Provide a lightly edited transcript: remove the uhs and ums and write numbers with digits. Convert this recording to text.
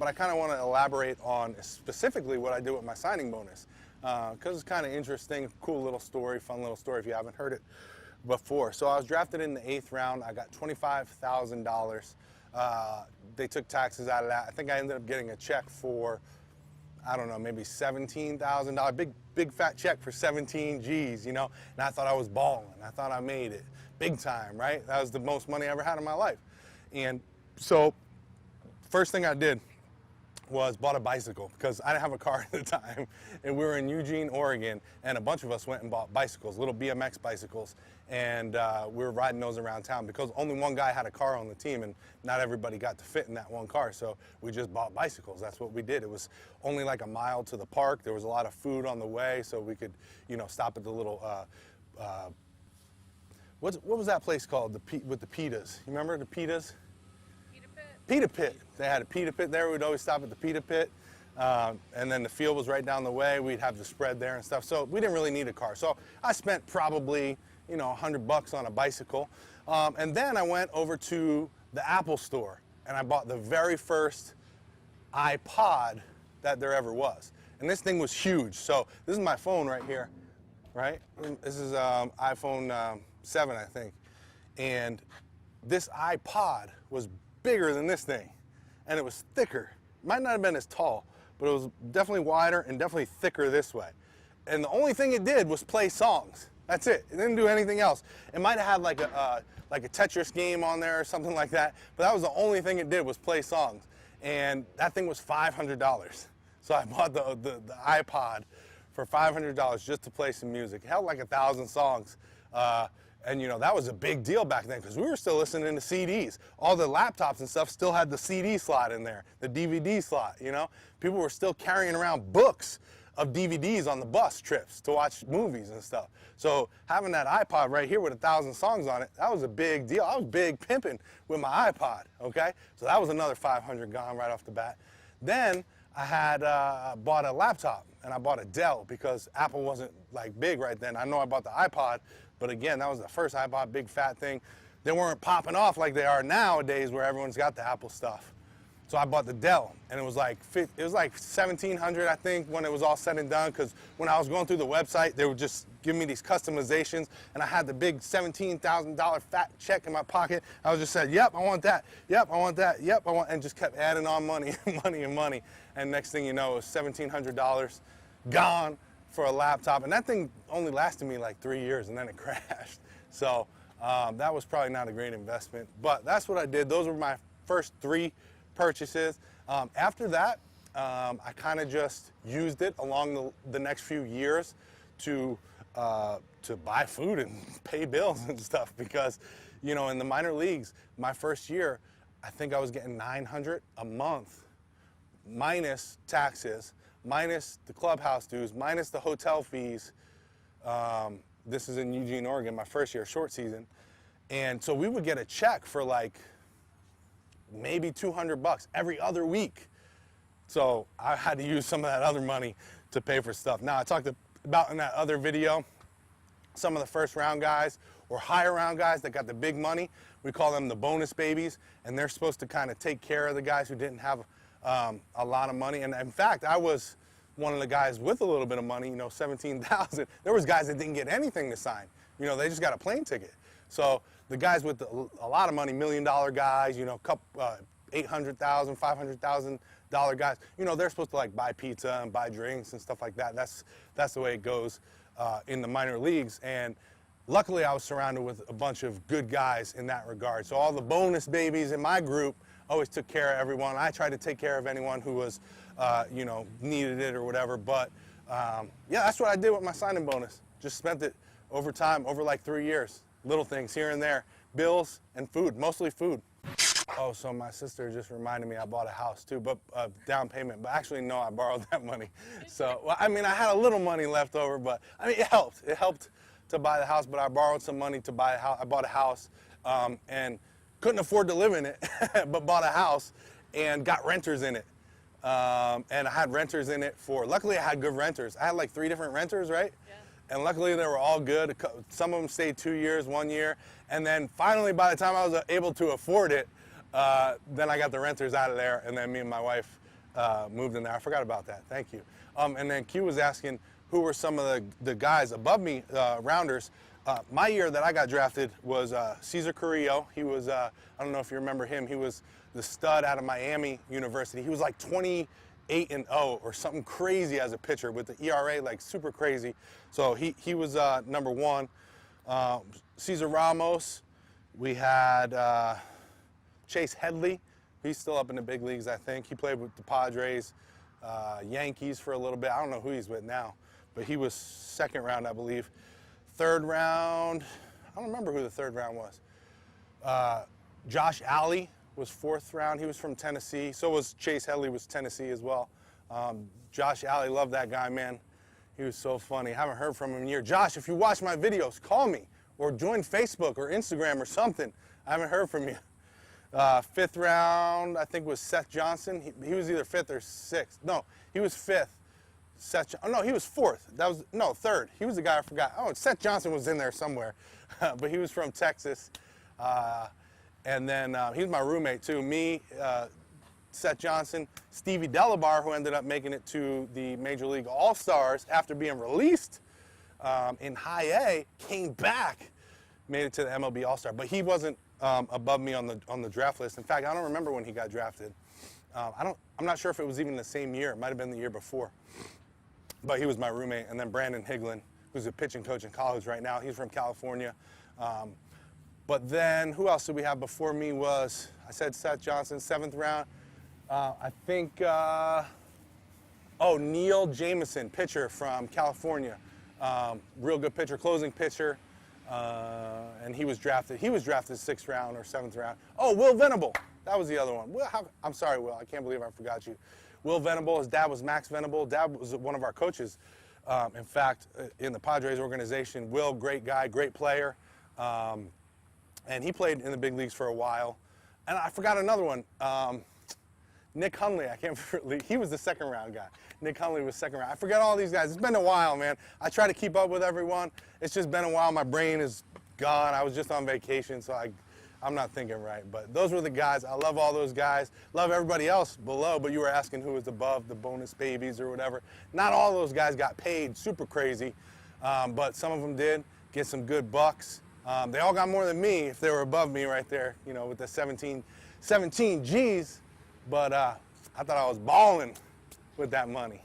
But I kind of want to elaborate on specifically what I did with my signing bonus, because it's kind of interesting, cool little story, fun little story if you haven't heard it before. So I was drafted in the 8th round. I got $25,000. They took taxes out of that. I think I ended up getting a check for, I don't know, maybe $17,000. Big fat check for 17 G's, you know. And I thought I was balling. I thought I made it big time, right? That was the most money I ever had in my life. And so first thing I did was bought a bicycle, because I didn't have a car at the time, and we were in Eugene, Oregon, and a bunch of us went and bought bicycles, little BMX bicycles, and we were riding those around town because only one guy had a car on the team, and not everybody got to fit in that one car, so we just bought bicycles. That's what we did. It was only like a mile to the park. There was a lot of food on the way, so we could, you know, stop at the little, what was that place called, with the pitas? You remember the pitas? Pita pit. They had a pita pit there. We'd always stop at the pita pit. And then the field was right down the way. We'd have the spread there and stuff. So we didn't really need a car. So I spent probably, you know, $100 on a bicycle. And then I went over to the Apple store and I bought the very first iPod that there ever was. And this thing was huge. So this is my phone right here, right? This is iPhone 7, I think. And this iPod was bigger than this thing, and it was thicker. Might not have been as tall, but it was definitely wider and definitely thicker this way. And the only thing it did was play songs. That's it. It didn't do anything else. It might have had like a Tetris game on there or something like that, but that was the only thing it did was play songs. And that thing was $500. So I bought the iPod for $500 just to play some music. It held like 1,000 songs. And you know, that was a big deal back then because we were still listening to CDs. All the laptops and stuff still had the CD slot in there, the DVD slot, you know. People were still carrying around books of DVDs on the bus trips to watch movies and stuff. So having that iPod right here with 1,000 songs on it, that was a big deal. I was big pimping with my iPod, okay? So that was another 500 gone right off the bat. Then I had bought a laptop, and I bought a Dell because Apple wasn't like big right then. I know I bought the iPod, but again, that was the first iPod, big fat thing. They weren't popping off like they are nowadays where everyone's got the Apple stuff. So I bought the Dell, and it was like $1,700, I think, when it was all said and done, because when I was going through the website, they would just give me these customizations, and I had the big $17,000 fat check in my pocket. I was just said, yep, I want that, yep, I want that, yep, I want, and just kept adding on money and money and money. And next thing you know, it was $1,700 gone for a laptop, and that thing only lasted me like 3 years, and then it crashed. So that was probably not a great investment, but that's what I did. Those were my first 3 purchases. After that, I kind of just used it along the next few years to buy food and pay bills and stuff, because, you know, in the minor leagues, my first year, I think I was getting $900 a month, minus taxes, minus the clubhouse dues, minus the hotel fees. This is in Eugene, Oregon, my first year, short season. And so we would get a check for like maybe $200 every other week. So I had to use some of that other money to pay for stuff. Now, I talked about in that other video, some of the first round guys or higher round guys that got the big money. We call them the bonus babies, and they're supposed to kind of take care of the guys who didn't have a lot of money. And in fact, I was one of the guys with a little bit of money, you know, 17,000. There was guys that didn't get anything to sign. You know, they just got a plane ticket. So the guys with a lot of money, $1 million guys, you know, $800,000, $500,000 guys, you know, they're supposed to like buy pizza and buy drinks and stuff like that. That's the way it goes in the minor leagues. And luckily, I was surrounded with a bunch of good guys in that regard. So all the bonus babies in my group always took care of everyone. I tried to take care of anyone who was, you know, needed it or whatever. But yeah, that's what I did with my signing bonus. Just spent it over time, over like 3 years. Little things here and there, bills and food, mostly food. Oh, so my sister just reminded me I bought a house too, but down payment. But actually, no, I borrowed that money. So, well, I mean, I had a little money left over, but I mean, it helped. It helped to buy the house, but I borrowed some money to buy a house. I bought a house and couldn't afford to live in it, but bought a house and got renters in it. And I had renters in it for, luckily I had good renters. I had like 3 different renters, right? Yeah. And luckily they were all good. Some of them stayed 2 years, 1 year. And then finally, by the time I was able to afford it, then I got the renters out of there. And then me and my wife moved in there. I forgot about that. Thank you. And then Q was asking who were some of the guys above me, rounders. My year that I got drafted was Cesar Carrillo. He was, I don't know if you remember him, he was the stud out of Miami University. He was like 28-0 or something crazy as a pitcher with the ERA like super crazy. So he was number one. Cesar Ramos. We had Chase Headley. He's still up in the big leagues, I think. He played with the Padres, Yankees for a little bit. I don't know who he's with now, but he was second round, I believe. Third round, I don't remember who the third round was. Josh Alley was fourth round. He was from Tennessee. So was Chase Headley, was Tennessee as well. Josh Alley, love that guy, man. He was so funny. I haven't heard from him in a year. Josh, if you watch my videos, call me or join Facebook or Instagram or something. I haven't heard from you. Fifth round, I think, was Seth Johnson. He was either fifth or sixth. No, he was fifth. No, he was fourth. Third. He was the guy I forgot. Oh, Seth Johnson was in there somewhere, but he was from Texas. And then he was my roommate too. Me, Seth Johnson, Stevie Delabar, who ended up making it to the Major League All-Stars after being released in High A, came back, made it to the MLB All-Star. But he wasn't above me on the draft list. In fact, I don't remember when he got drafted. I'm not sure if it was even the same year. It might have been the year before. But he was my roommate. And then Brandon Higlin, who's a pitching coach in college right now. He's from California. But then who else did we have before me was, I said Seth Johnson, seventh round. I think, Neil Jameson, pitcher from California. Real good pitcher, closing pitcher. And he was drafted sixth round or seventh round. Oh, Will Venable. That was the other one. I'm sorry, Will. I can't believe I forgot you. Will Venable, his dad was Max Venable. Dad was one of our coaches. In fact, in the Padres organization. Will, great guy, great player. And he played in the big leagues for a while. And I forgot another one. Nick Hundley, I can't remember. He was the second round guy. Nick Hundley was second round. I forget all these guys. It's been a while, man. I try to keep up with everyone. It's just been a while. My brain is gone. I was just on vacation, so I'm not thinking right. But those were the guys. I love all those guys. Love everybody else below, but you were asking who was above the bonus babies or whatever. Not all those guys got paid super crazy, but some of them did get some good bucks. They all got more than me if they were above me right there, you know, with the 17 G's. But I thought I was balling with that money.